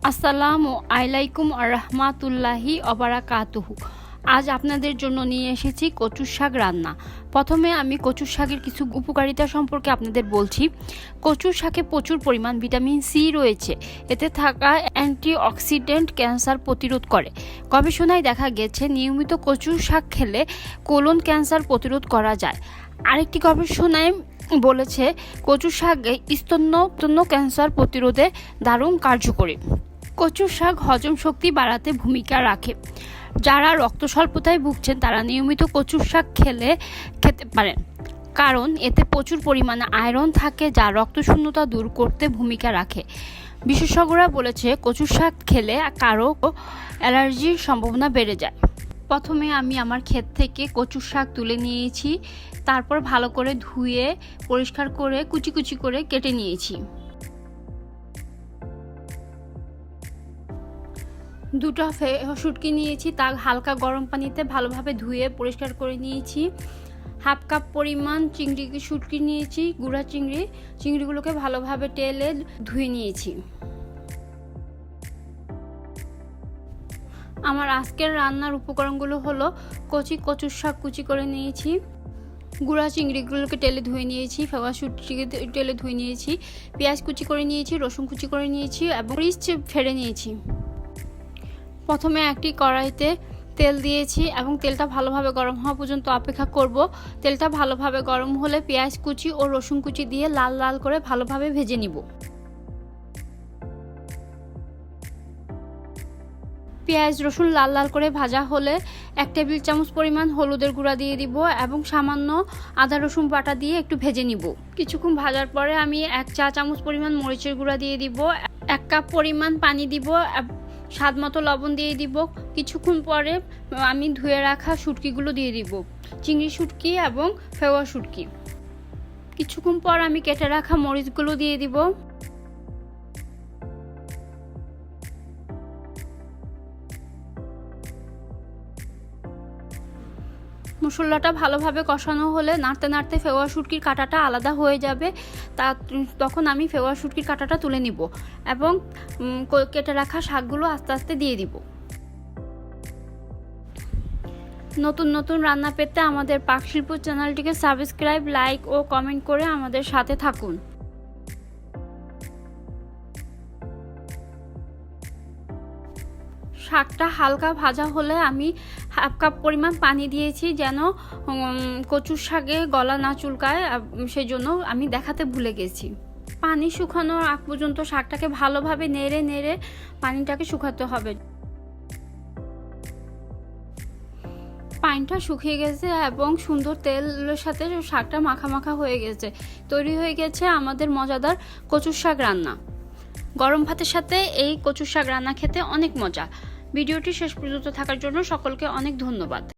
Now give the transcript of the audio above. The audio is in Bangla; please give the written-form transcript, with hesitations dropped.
আসসালামু আলাইকুম আরহামাতুল্লাহি অবারাকাতুহু। আজ আপনাদের জন্য নিয়ে এসেছি কচুর শাক রান্না। প্রথমে আমি কচুর শাকের কিছু উপকারিতা সম্পর্কে আপনাদের বলছি। কচুর শাকে প্রচুর পরিমাণ ভিটামিন সি রয়েছে। এতে থাকা অ্যান্টিঅক্সিডেন্ট ক্যান্সার প্রতিরোধ করে। গবেষণায় দেখা গেছে নিয়মিত কচুর শাক খেলে কোলন ক্যান্সার প্রতিরোধ করা যায়। আরেকটি গবেষণায় বলেছে কচুর শাক স্তন্য ক্যান্সার প্রতিরোধে দারুণ কার্যকরী। কচুর শাক হজম শক্তি বাড়াতে ভূমিকা রাখে। যারা রক্ত স্বল্পতায় ভুগছেন তারা নিয়মিত কচুর শাক খেতে পারেন, কারণ এতে প্রচুর পরিমাণে আয়রন থাকে যা রক্তশূন্যতা দূর করতে ভূমিকা রাখে। বিশেষজ্ঞরা বলেছে কচুর শাক খেলে কারো অ্যালার্জির সম্ভাবনা বেড়ে যায়। প্রথমে আমি আমার ক্ষেত থেকে কচুর শাক তুলে নিয়েছি, তারপর ভালো করে ধুয়ে পরিষ্কার করে কুচি কুচি করে কেটে নিয়েছি। দুটো শুটকি নিয়েছি, তা হালকা গরম পানিতে ভালোভাবে ধুয়ে পরিষ্কার করে নিয়েছি। হাফ কাপ পরিমাণ শুটকি নিয়েছি, গুঁড়া চিংড়িগুলোকে ভালোভাবে টেলে ধুয়ে নিয়েছি। আমার আজকের রান্নার উপকরণগুলো হলো কচুর শাক কুচি করে নিয়েছি, গুঁড়া চিংড়িগুলোকে টেলে ধুয়ে নিয়েছি, ফেওয়া শুটকিকে টেলে ধুয়ে নিয়েছি, পেঁয়াজ কুচি করে নিয়েছি, রসুন কুচি করে নিয়েছি এবং মরিচ ফেড়ে নিয়েছি। প্রথমে একটি কড়াইতে তেল দিয়েছি এবং তেলটা ভালোভাবে গরম হওয়া পর্যন্ত অপেক্ষা করব। তেলটা ভালোভাবে গরম হলে পেঁয়াজ কুচি ও রসুন কুচি দিয়ে লাল লাল করে ভালোভাবে ভেজে নিব। পেঁয়াজ রসুন লাল লাল করে ভাজা হলে 1 টেবিল চামচ পরিমাণ হলুদের গুঁড়া দিয়ে দিব এবং সামান্য আদা রসুন বাটা দিয়ে একটু ভেজে নিব। কিছুক্ষণ ভাজার পরে আমি 1 চা চামচ পরিমাণ মরিচের গুঁড়া দিয়ে দিব, 1 কাপ পরিমাণ পানি দিব, স্বাদ মতো লবণ দিয়ে দিব। কিছুক্ষণ পরে আমি ধুয়ে রাখা শুটকিগুলো দিয়ে দিব, চিংড়ি শুটকি এবং ফেওয়া শুটকি। কিছুক্ষণ পর আমি কেটে রাখা মরিচগুলো দিয়ে দিব। মশলাটা ভালোভাবে কষানো হলে নাড়তে নাড়তে ফেওয়া শুটকির কাঁটাটা আলাদা হয়ে যাবে। তখন আমি ফেওয়া শুটকির কাঁটাটা তুলে নিব এবং কেটে রাখা শাকগুলো আস্তে আস্তে দিয়ে দিব। নতুন নতুন রান্না পেতে আমাদের পাকশিল্প চ্যানেলটিকে সাবস্ক্রাইব, লাইক ও কমেন্ট করে আমাদের সাথে থাকুন। শাকটা হালকা ভাজা হলে আমি হাফ কাপ পরিমাণ পানি দিয়েছি, যেন কচুর শাকে গলা না চুলকায়, সেই জন্য আমি দেখাতে ভুলে গেছি। পানি শুকানোর আগ পর্যন্ত শাকটাকে ভালোভাবে নেড়ে নেড়ে পানিটাকে শুকাতে হবে। পানিটা শুকিয়ে গেছে এবং সুন্দর তেলের সাথে শাকটা মাখা মাখা হয়ে গেছে। তৈরি হয়ে গেছে আমাদের মজাদার কচুর শাক রান্না। গরম ভাতের সাথে এই কচুর শাক রান্না খেতে অনেক মজা। ভিডিওটি শেষ পর্যন্ত থাকার জন্য সকলকে অনেক ধন্যবাদ।